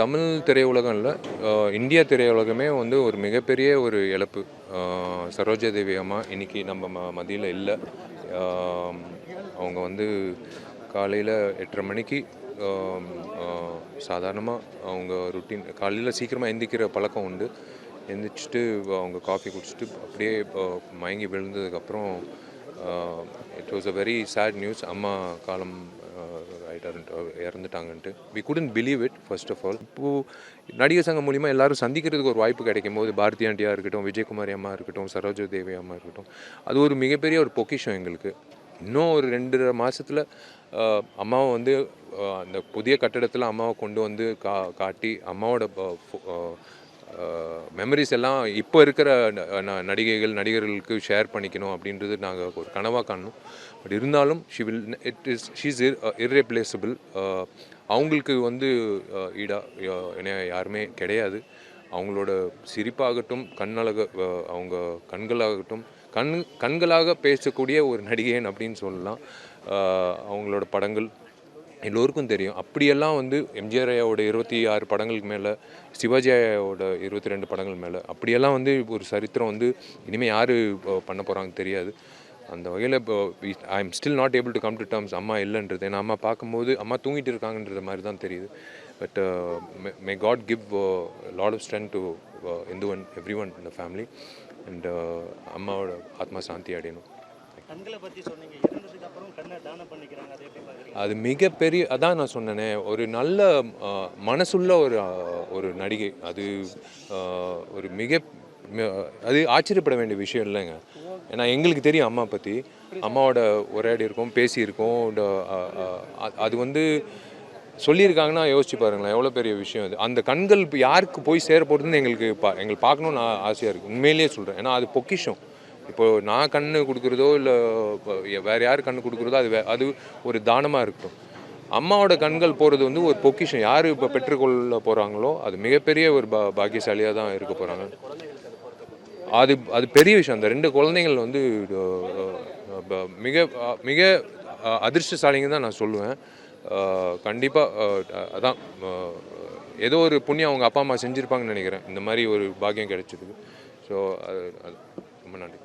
தமிழ் திரையுலகம் இல்லை, இந்திய திரையுலகமே வந்து ஒரு மிகப்பெரிய ஒரு இழப்பு. சரோஜா தேவி அம்மா இன்றைக்கி நம்ம மத்தியில் இல்லை. அவங்க வந்து காலையில் 8:30 மணிக்கு சாதாரணமாக அவங்க ருட்டீன் காலையில் சீக்கிரமாக எந்திரிக்கிற பழக்கம் உண்டு. எந்திரிச்சிட்டு அவங்க காஃபி குடிச்சிட்டு அப்படியே மயங்கி விழுந்ததுக்கப்புறம் it was a very sad news. அம்மா காலம் இறந்துட்டாங்கன்ட்டு we couldn't believe it. First of all இப்போது நடிகர் சங்கம் மூலிமா எல்லோரும் சந்திக்கிறதுக்கு ஒரு வாய்ப்பு கிடைக்கும் போது, பாரதி ஆண்டியாக இருக்கட்டும், விஜயகுமாரி அம்மா இருக்கட்டும், சரோஜா தேவி அம்மா இருக்கட்டும், அது ஒரு மிகப்பெரிய ஒரு பொக்கிஷம் எங்களுக்கு. இன்னும் ஒரு 2.5 மாதத்தில் அம்மாவை வந்து அந்த புதிய கட்டடத்தில் அம்மாவை கொண்டு வந்து காட்டி அம்மாவோட மெமரிஸ் எல்லாம் இப்போ இருக்கிற நடிகைகள் நடிகர்களுக்கு ஷேர் பண்ணிக்கணும் அப்படின்றது நாங்கள் ஒரு கனவாக காணணும். பட் இருந்தாலும் ஷீஸ் இர்ரீப்ளேசபிள். அவங்களுக்கு வந்து யாருமே கிடையாது. அவங்களோட சிரிப்பாகட்டும், அவங்க கண்களாகட்டும், கண்களாக பேசக்கூடிய ஒரு நடிகைன் அப்படின்னு சொல்லலாம். அவங்களோட படங்கள் எல்லோருக்கும் தெரியும். அப்படியெல்லாம் வந்து எம்ஜிஆர் ஐயாவோட 26 படங்களுக்கு மேலே, சிவாஜி ஐயாவோட 22 படங்கள் மேலே, அப்படியெல்லாம் வந்து ஒரு சரித்திரம் வந்து இனிமேல் யார் பண்ண போகிறாங்கன்னு தெரியாது. அந்த வகையில் இப்போ I am still not able to come to terms அம்மா இல்லைன்றது. ஏன்னா அம்மா பார்க்கும்போது அம்மா தூங்கிட்டு இருக்காங்கன்ற மாதிரி தான் தெரியுது. But may God give lot of strength to every one in the family. And அம்மாவோட ஆத்மா சாந்தி அடையணும். அது மிகப்பெரிய, அதான் நான் சொன்னேனே, ஒரு நல்ல மனசுள்ள ஒரு நடிகை. அது ஒரு அது ஆச்சரியப்பட வேண்டிய விஷயம் இல்லைங்க. ஏன்னா எங்களுக்கு தெரியும் அம்மா பற்றி, அம்மாவோட உரையாடி இருக்கோம், பேசியிருக்கோம். அது வந்து சொல்லியிருக்காங்கன்னா யோசிச்சு பாருங்களேன், எவ்வளோ பெரிய விஷயம் அது. அந்த கண்கள் இப்போ யாருக்கு போய் சேர போகிறதுன்னு எங்களுக்கு பார்க்கணுன்னு ஆசையாக இருக்குது, உண்மையிலேயே சொல்கிறேன். ஏன்னா அது பொக்கிஷம். இப்போது நான் கண்ணு கொடுக்குறதோ இல்லை வேறு யார் கண்ணு கொடுக்குறதோ அது ஒரு தானமாக இருக்கட்டும். அம்மாவோட கண்கள் போகிறது வந்து ஒரு பொக்கிஷம். யார் இப்போ பெற்றுக்கொள்ள போகிறாங்களோ அது மிகப்பெரிய ஒரு பாக்கியசாலியாக தான் இருக்க போகிறாங்க. அது பெரிய விஷயம். அந்த 2 குழந்தைகள் வந்து மிக மிக அதிர்ஷ்டசாலிங்க தான் நான் சொல்லுவேன். கண்டிப்பாக அதான் ஏதோ ஒரு புண்ணியம் அவங்க அப்பா அம்மா செஞ்சுருப்பாங்கன்னு நினைக்கிறேன், இந்த மாதிரி ஒரு பாக்கியம் கிடைச்சதுக்கு. ஸோ அது ரொம்ப நன்றி.